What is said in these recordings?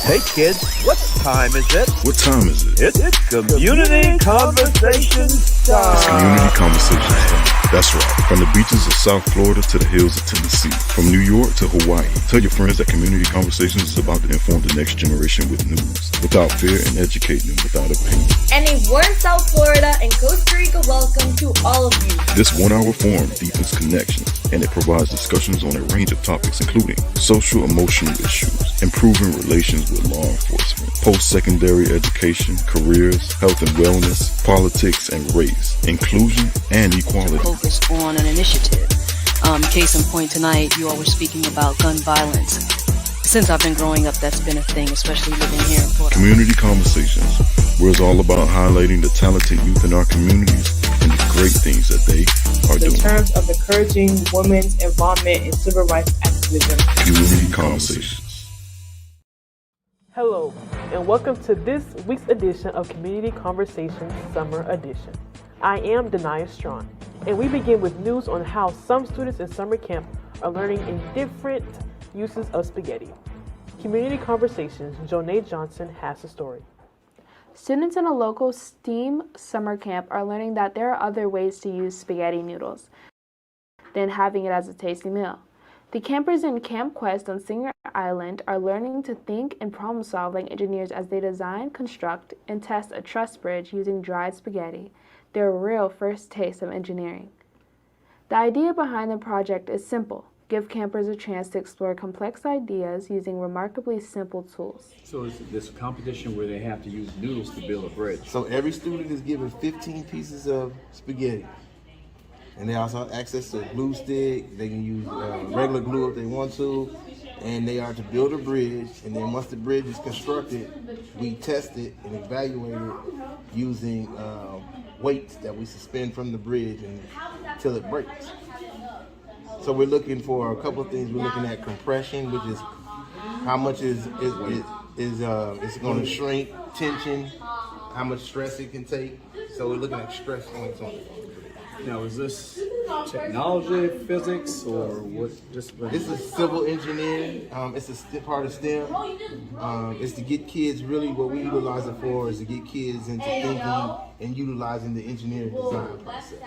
Hey kids, what time is it? What time is it? It's Community Conversations time. It's Community Conversations time. That's right. From the beaches of South Florida to the hills of Tennessee. From New York to Hawaii. Tell your friends that Community Conversations is about to inform the next generation with news, without fear, and educate them without a pain. And a warm South Florida and Costa Rica welcome to all of you. This 1 hour forum deepens connections, and it provides discussions on a range of topics including social emotional issues, improving relations with law enforcement, post-secondary education, careers, health and wellness, politics and race, inclusion and equality. Focus on an initiative. Case in point tonight, you all were speaking about gun violence. Since I've been growing up, that's been a thing, especially living here in Florida. Community Conversations, where it's all about highlighting the talented youth in our communities and the great things that they are doing. In terms of encouraging women's involvement in civil rights activism. Community Conversations. Hello, and welcome to this week's edition of Community Conversations Summer Edition. I am Denia Strong, and we begin with news on how some students in summer camp are learning in different uses of spaghetti. Community Conversations, Jonay Johnson has the story. Students in a local STEAM summer camp are learning that there are other ways to use spaghetti noodles than having it as a tasty meal. The campers in Camp Quest on Singer Island are learning to think and problem solve like engineers as they design, construct, and test a truss bridge using dried spaghetti, their real first taste of engineering. The idea behind the project is simple: give campers a chance to explore complex ideas using remarkably simple tools. So it's this competition where they have to use noodles to build a bridge. So every student is given 15 pieces of spaghetti. And they also have access to a glue stick. They can use regular glue if they want to. And they are to build a bridge. And then once the bridge is constructed, we test it and evaluate it using weights that we suspend from the bridge until it breaks. So we're looking for a couple of things. We're looking at compression, which is how much is it's going to shrink, tension, how much stress it can take. So we're looking at stress points on it. Now, is this technology, physics, or what discipline? This is civil engineering. It's a part of STEM. It's to get kids, really what we utilize it for is to get kids into thinking and utilizing the engineering design process,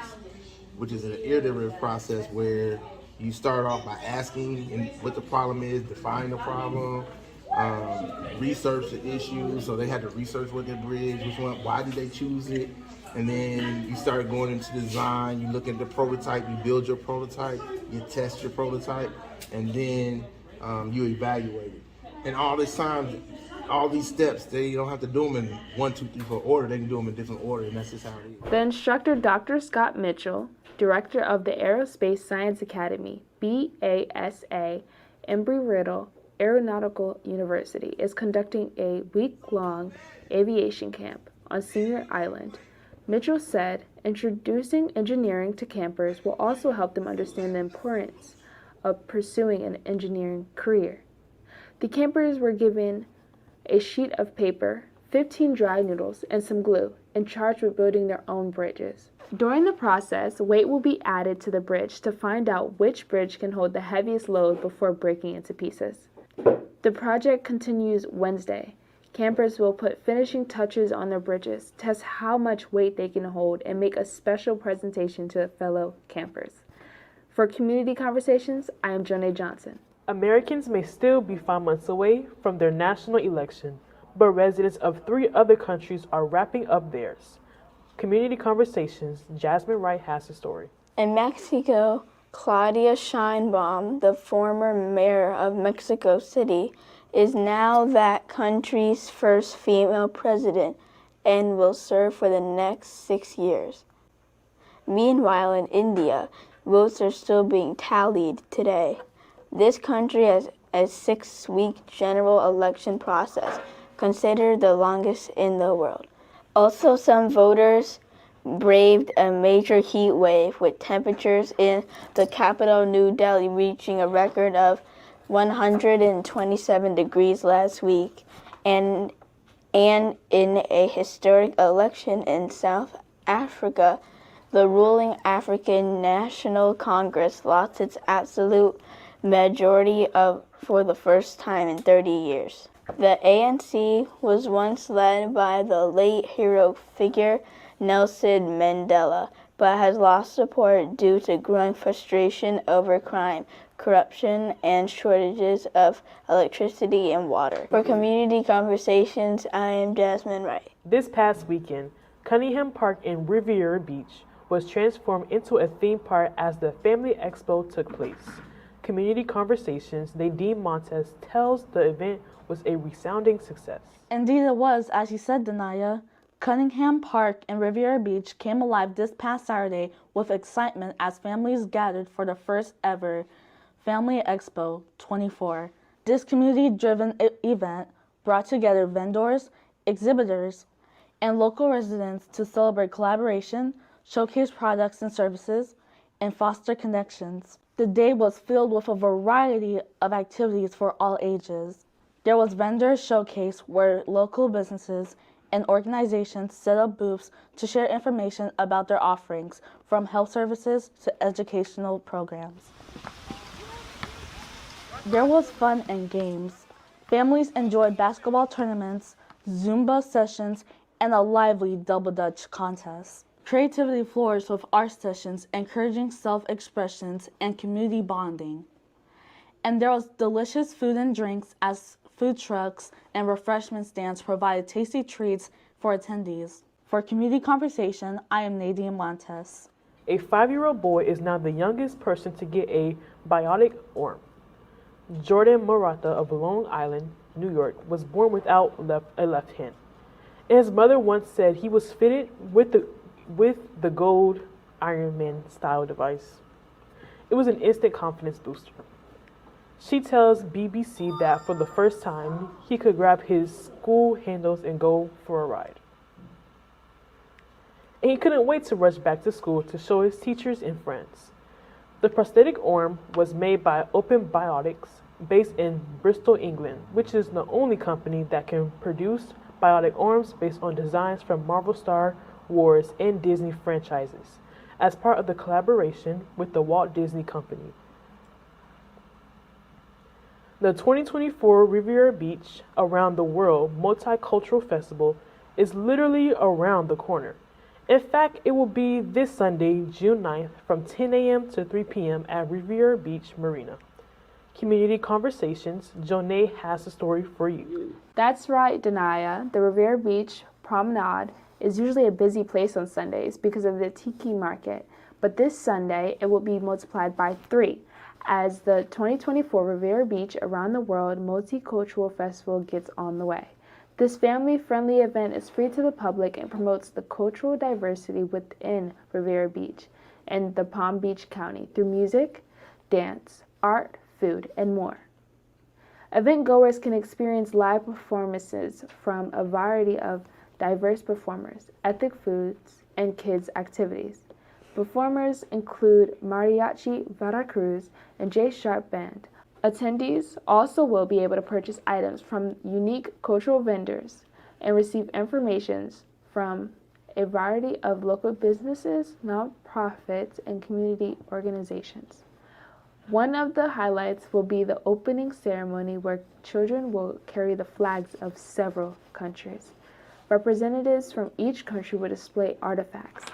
which is an iterative process where you start off by asking what the problem is, define the problem, research the issue. So they had to research what their bridge, which one, why did they choose it? And then you start going into design, you look at the prototype, you build your prototype, you test your prototype, and then you evaluate it. And all this time, all these steps, they don't have to do them in 1, 2, 3, 4 order, they can do them in different order, and that's just how it is. The instructor, Dr. Scott Mitchell, director of the Aerospace Science Academy, BASA, Embry-Riddle Aeronautical University, is conducting a week-long aviation camp on Singer Island. Mitchell said, introducing engineering to campers will also help them understand the importance of pursuing an engineering career. The campers were given a sheet of paper, 15 dry noodles, and some glue, and charged with building their own bridges. During the process, weight will be added to the bridge to find out which bridge can hold the heaviest load before breaking into pieces. The project continues Wednesday. Campers will put finishing touches on their bridges, test how much weight they can hold, and make a special presentation to fellow campers. For Community Conversations, I am Jonay Johnson. Americans may still be 5 months away from their national election, but residents of 3 other countries are wrapping up theirs. Community Conversations, Jasmine Wright has the story. In Mexico, Claudia Sheinbaum, the former mayor of Mexico City, is now that country's first female president and will serve for the next 6 years. Meanwhile, in India, votes are still being tallied today. This country has a 6-week general election process, considered the longest in the world. Also, some voters braved a major heat wave with temperatures in the capital, New Delhi, reaching a record of 127 degrees last week, and in a historic election in South Africa, the ruling African National Congress lost its absolute majority of for the first time in 30 years. The ANC was once led by the late hero figure Nelson Mandela, but has lost support due to growing frustration over crime, corruption, and shortages of electricity and water. For Community Conversations, I am Jasmine Wright. This past weekend, Cunningham Park in Riviera Beach was transformed into a theme park as the Family Expo took place. Community Conversations, Nadine Montes tells the event was a resounding success. Indeed it was, as you said, Denaya. Cunningham Park in Riviera Beach came alive this past Saturday with excitement as families gathered for the first ever Family Expo 24. This community-driven event brought together vendors, exhibitors, and local residents to celebrate collaboration, showcase products and services, and foster connections. The day was filled with a variety of activities for all ages. There was vendor showcase where local businesses and organizations set up booths to share information about their offerings, from health services to educational programs. There was fun and games. Families enjoyed basketball tournaments, Zumba sessions, and a lively double Dutch contest. Creativity flourished with art sessions encouraging self-expressions and community bonding. And there was delicious food and drinks as food trucks and refreshment stands provided tasty treats for attendees. For Community Conversation, I am Nadine Montes. A 5-year-old boy is now the youngest person to get a bionic arm. Jordan Murata of Long Island, New York, was born without a left hand. And his mother once said he was fitted with the gold Iron Man style device. It was an instant confidence booster. She tells BBC that for the first time, he could grab his school handles and go for a ride. And he couldn't wait to rush back to school to show his teachers and friends. The prosthetic arm was made by Open Biotics, based in Bristol, England, which is the only company that can produce biotic arms based on designs from Marvel, Star Wars, and Disney franchises, as part of the collaboration with the Walt Disney Company. The 2024 Riviera Beach Around the World Multicultural Festival is literally around the corner. In fact, it will be this Sunday, June 9th, from 10 a.m. to 3 p.m. at Riviera Beach Marina. Community Conversations, Jonay has a story for you. That's right, Denaya. The Riviera Beach Promenade is usually a busy place on Sundays because of the Tiki Market, but this Sunday it will be multiplied by 3 as the 2024 Riviera Beach Around the World Multicultural Festival gets on the way. This family-friendly event is free to the public and promotes the cultural diversity within Riviera Beach and the Palm Beach County through music, dance, art, food, and more. Event goers can experience live performances from a variety of diverse performers, ethnic foods, and kids' activities. Performers include Mariachi Veracruz and J Sharp Band. Attendees also will be able to purchase items from unique cultural vendors and receive information from a variety of local businesses, nonprofits, and community organizations. One of the highlights will be the opening ceremony where children will carry the flags of several countries. Representatives from each country will display artifacts,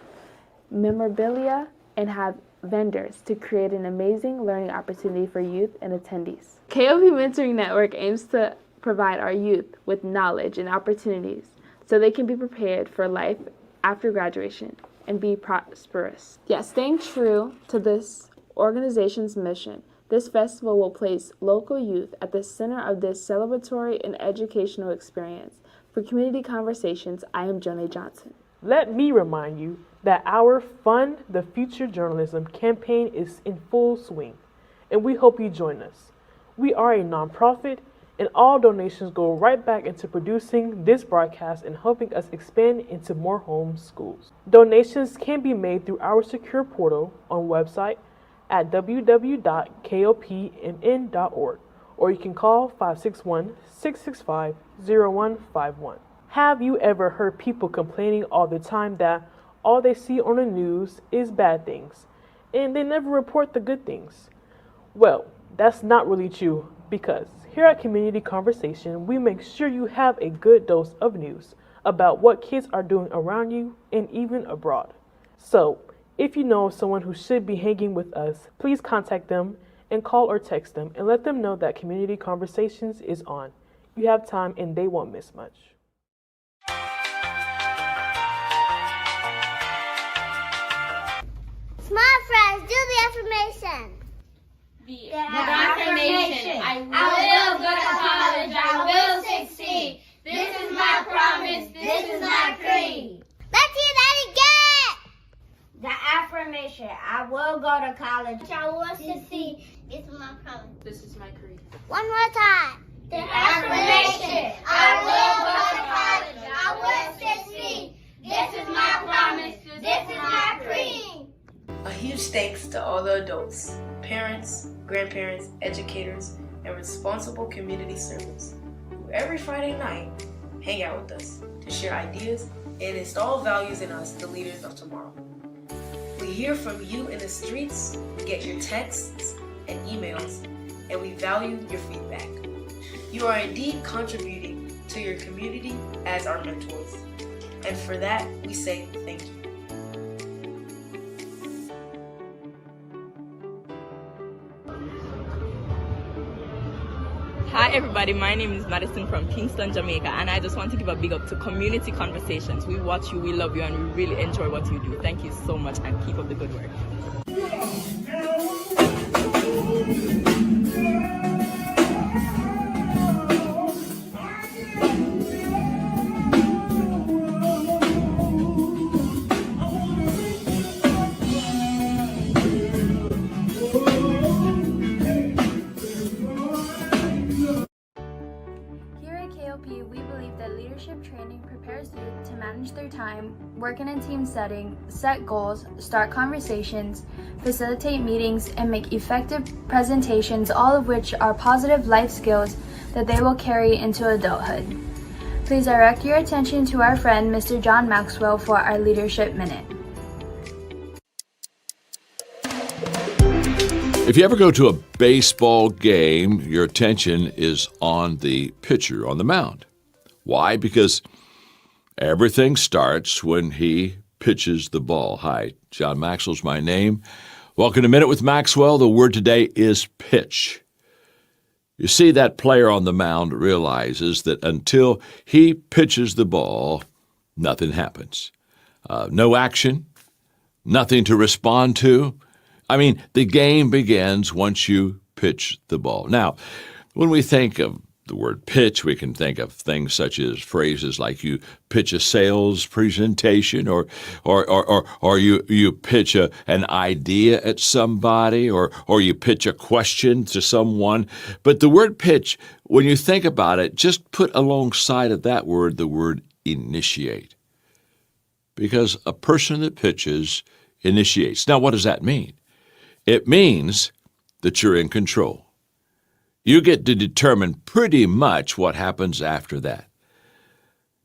memorabilia, and have vendors to create an amazing learning opportunity for youth and attendees. KOP Mentoring Network aims to provide our youth with knowledge and opportunities so they can be prepared for life after graduation and be prosperous. Yet staying true to this organization's mission, this festival will place local youth at the center of this celebratory and educational experience. For Community Conversations, I am Jonay Johnson. Let me remind you that our Fund the Future Journalism campaign is in full swing, and we hope you join us. We are a nonprofit, and all donations go right back into producing this broadcast and helping us expand into more home schools. Donations can be made through our secure portal on website at www.kopmn.org, or you can call 561-665-0151. Have you ever heard people complaining all the time that all they see on the news is bad things, and they never report the good things? Well, that's not really true, Because here at Community Conversation, we make sure you have a good dose of news about what kids are doing around you and even abroad. So, if you know of someone who should be hanging with us, please contact them and call or text them and let them know that Community Conversations is on. You have time and they won't miss much. Smart friends, do the affirmation. The affirmation. I will go to college. I will succeed. This is my promise. This is my creed. Let's hear that again. The affirmation. I will go to college. I will succeed. This is my promise. This is my creed. One more time. The affirmation. I will go to college. I will succeed. This is my promise. This is my creed. A huge thanks to all the adults, parents, grandparents, educators, and responsible community servants who every Friday night hang out with us to share ideas and install values in us, the leaders of tomorrow. We hear from you in the streets, get your texts and emails, and we value your feedback. You are indeed contributing to your community as our mentors, and for that we say thank you. Hi everybody, my name is Madison from Kingston, Jamaica, and I just want to give a big up to Community Conversations. We watch you, we love you, and we really enjoy what you do. Thank you so much and keep up the good work. We believe that leadership training prepares youth to manage their time, work in a team setting, set goals, start conversations, facilitate meetings, and make effective presentations, all of which are positive life skills that they will carry into adulthood. Please direct your attention to our friend Mr. John Maxwell for our Leadership Minute. If you ever go to a baseball game, your attention is on the pitcher on the mound. Why? Because everything starts when he pitches the ball. Hi, John Maxwell's my name. Welcome to Minute with Maxwell. The word today is pitch. You see, that player on the mound realizes that until he pitches the ball, nothing happens. No action, nothing to respond to. I mean, the game begins once you pitch the ball. Now, when we think of the word pitch, we can think of things such as phrases like you pitch a sales presentation or you pitch an idea at somebody or you pitch a question to someone. But the word pitch, when you think about it, just put alongside of that word the word initiate. Because a person that pitches initiates. Now, what does that mean? It means that you're in control. You get to determine pretty much what happens after that.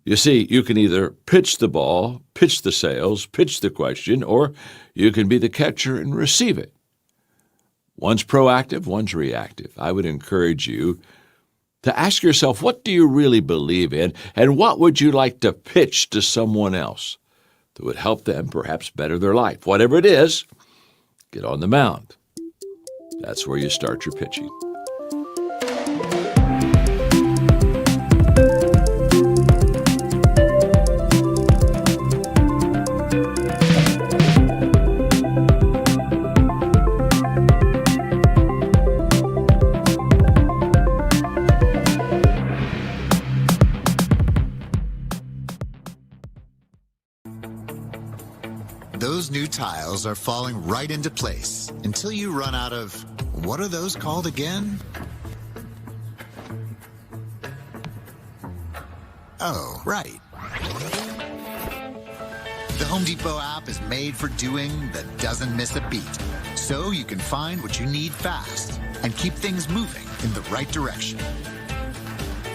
You see, you can either pitch the ball, pitch the sales, pitch the question, or you can be the catcher and receive it. One's proactive, one's reactive. I would encourage you to ask yourself, what do you really believe in, and what would you like to pitch to someone else that would help them perhaps better their life? Whatever it is, get on the mound. That's where you start your pitching. Those new tiles are falling right into place until you run out of, what are those called again? Oh, right. The Home Depot app is made for doing that doesn't miss a beat, so you can find what you need fast and keep things moving in the right direction.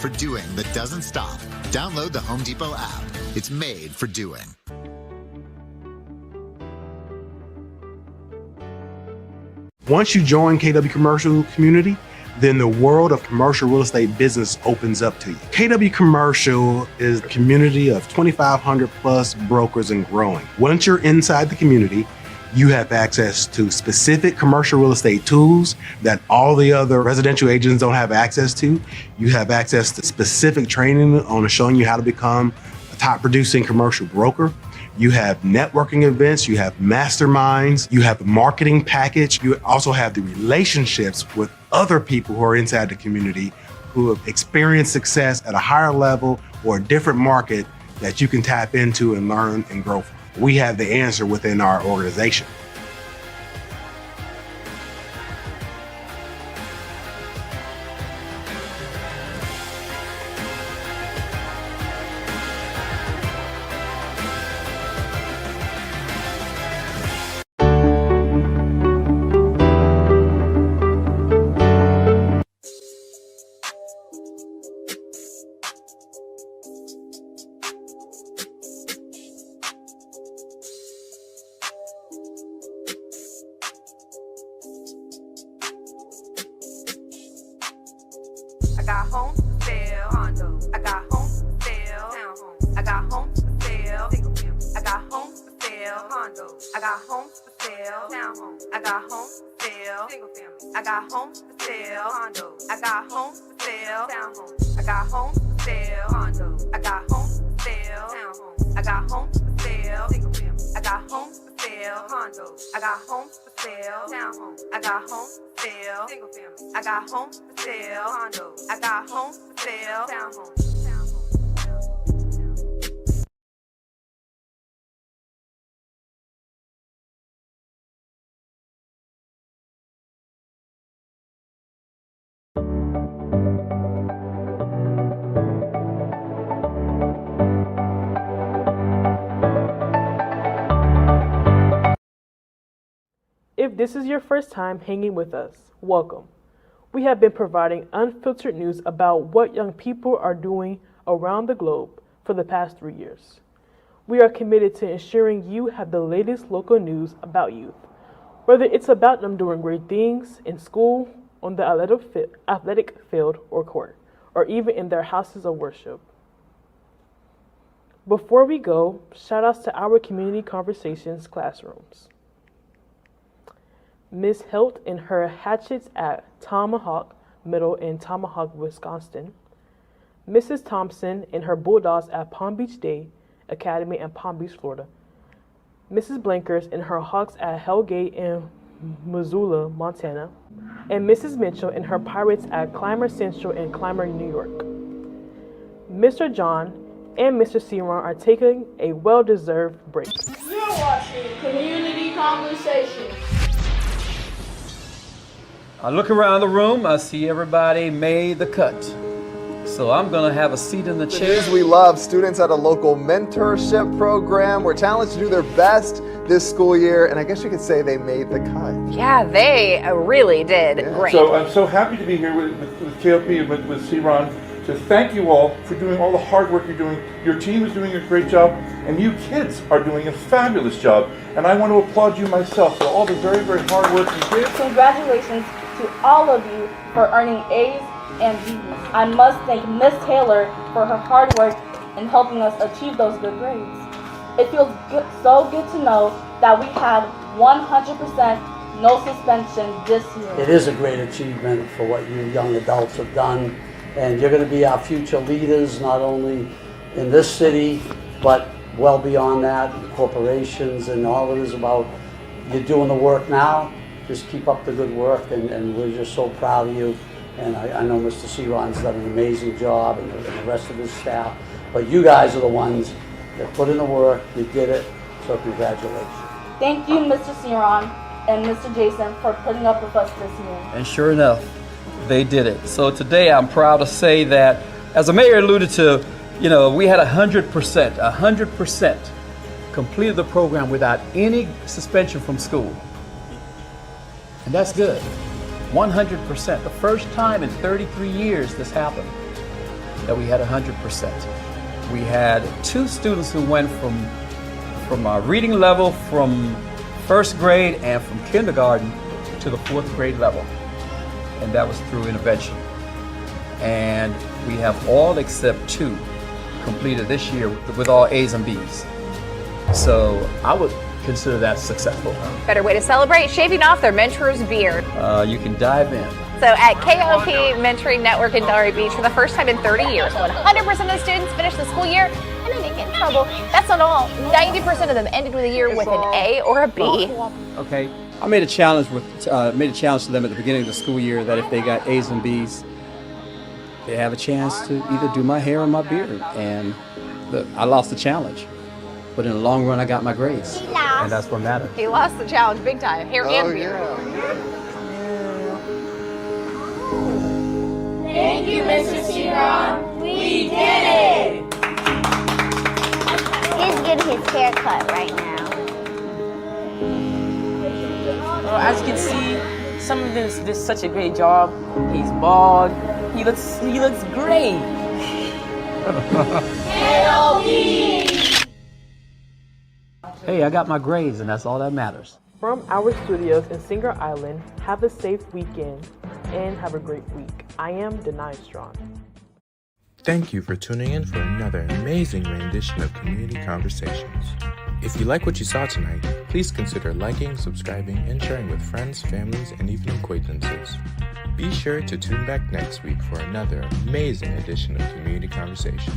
For doing that doesn't stop, download the Home Depot app. It's made for doing. Once you join KW Commercial Community, then the world of commercial real estate business opens up to you. KW Commercial is a community of 2,500 plus brokers and growing. Once you're inside the community, you have access to specific commercial real estate tools that all the other residential agents don't have access to. You have access to specific training on showing you how to become a top producing commercial broker. You have networking events, you have masterminds, you have the marketing package. You also have the relationships with other people who are inside the community who have experienced success at a higher level or a different market that you can tap into and learn and grow from. We have the answer within our organization. I got homes for sale, condos. I got homes for sale, townhomes. I got homes for sale, single family. I got homes for sale, condos. I got homes for sale, townhomes. I got homes for sale, single family. I got homes for sale, condos. I got homes for sale, townhomes. I got homes for sale, condos. I got homes for sale, townhomes. I got homes for sale, single family. I got homes for sale, condos. I got homes for sale, townhomes. I got homes for sale, single family. I got homes for sale, condos. I got homes for sale, townhomes. If this is your first time hanging with us, welcome. We have been providing unfiltered news about what young people are doing around the globe for the past 3 years. We are committed to ensuring you have the latest local news about youth, whether it's about them doing great things in school, on the athletic field or court, or even in their houses of worship. Before we go, shout outs to our Community Conversations classrooms. Ms. Helt in her Hatchets at Tomahawk Middle in Tomahawk, Wisconsin. Mrs. Thompson in her Bulldogs at Palm Beach Day Academy in Palm Beach, Florida. Mrs. Blankers in her Hawks at Hellgate in Missoula, Montana. And Mrs. Mitchell in her Pirates at Clymer Central in Clymer, New York. Mr. John and Mr. Ceron are taking a well-deserved break. You're watching Community Conversations. I look around the room, I see everybody made the cut. So I'm gonna have a seat in the chair. The news we love, students at a local mentorship program were challenged to do their best this school year, and I guess you could say they made the cut. Yeah, they really did great. So I'm so happy to be here with KOP and with Ceron to thank you all for doing all the hard work you're doing. Your team is doing a great job, and you kids are doing a fabulous job. And I want to applaud you myself for all the very, very hard work you did. Congratulations to all of you for earning A's and B's. I must thank Miss Taylor for her hard work in helping us achieve those good grades. It feels so good to know that we had 100% no suspension this year. It is a great achievement for what you young adults have done, and you're going to be our future leaders, not only in this city, but well beyond that, in corporations, and all it is about you're doing the work now. Just keep up the good work, and we're just so proud of you. And I know Mr. Ceron's done an amazing job, and the rest of his staff. But you guys are the ones that put in the work, you did it, so congratulations. Thank you, Mr. Ceron and Mr. Jason, for putting up with us this year. And sure enough, they did it. So today I'm proud to say that, as the mayor alluded to, you know, we had 100% completed the program without any suspension from school. And that's good. 100%. The first time in 33 years this happened that we had 100%. We had 2 students who went from our reading level from 1st grade and from kindergarten to the 4th grade level. and that was through intervention. And we have all except 2 completed this year with all A's and B's. So I would consider that successful. Better way to celebrate, shaving off their mentor's beard. You can dive in. So at KOP Mentoring Network in Delray Beach, for the first time in 30 years, 100% of the students finished the school year and they didn't get in trouble. That's not all. 90% of them ended with a year with an A or a B. Okay, I made a challenge to them at the beginning of the school year that if they got A's and B's, they have a chance to either do my hair or my beard. And I lost the challenge. But in the long run, I got my grades. And that's what matters. He lost the challenge big time, hair and beard. Thank you, Mr. Ceron. We did it! He's getting his hair cut right now. Well, as you can see, some of them did such a great job. He's bald. He looks great. Hey, I got my grades, and that's all that matters. From our studios in Singer Island, have a safe weekend and have a great week. I am Denai Strong. Thank you for tuning in for another amazing rendition of Community Conversations. If you like what you saw tonight, please consider liking, subscribing, and sharing with friends, families, and even acquaintances. Be sure to tune back next week for another amazing edition of Community Conversation.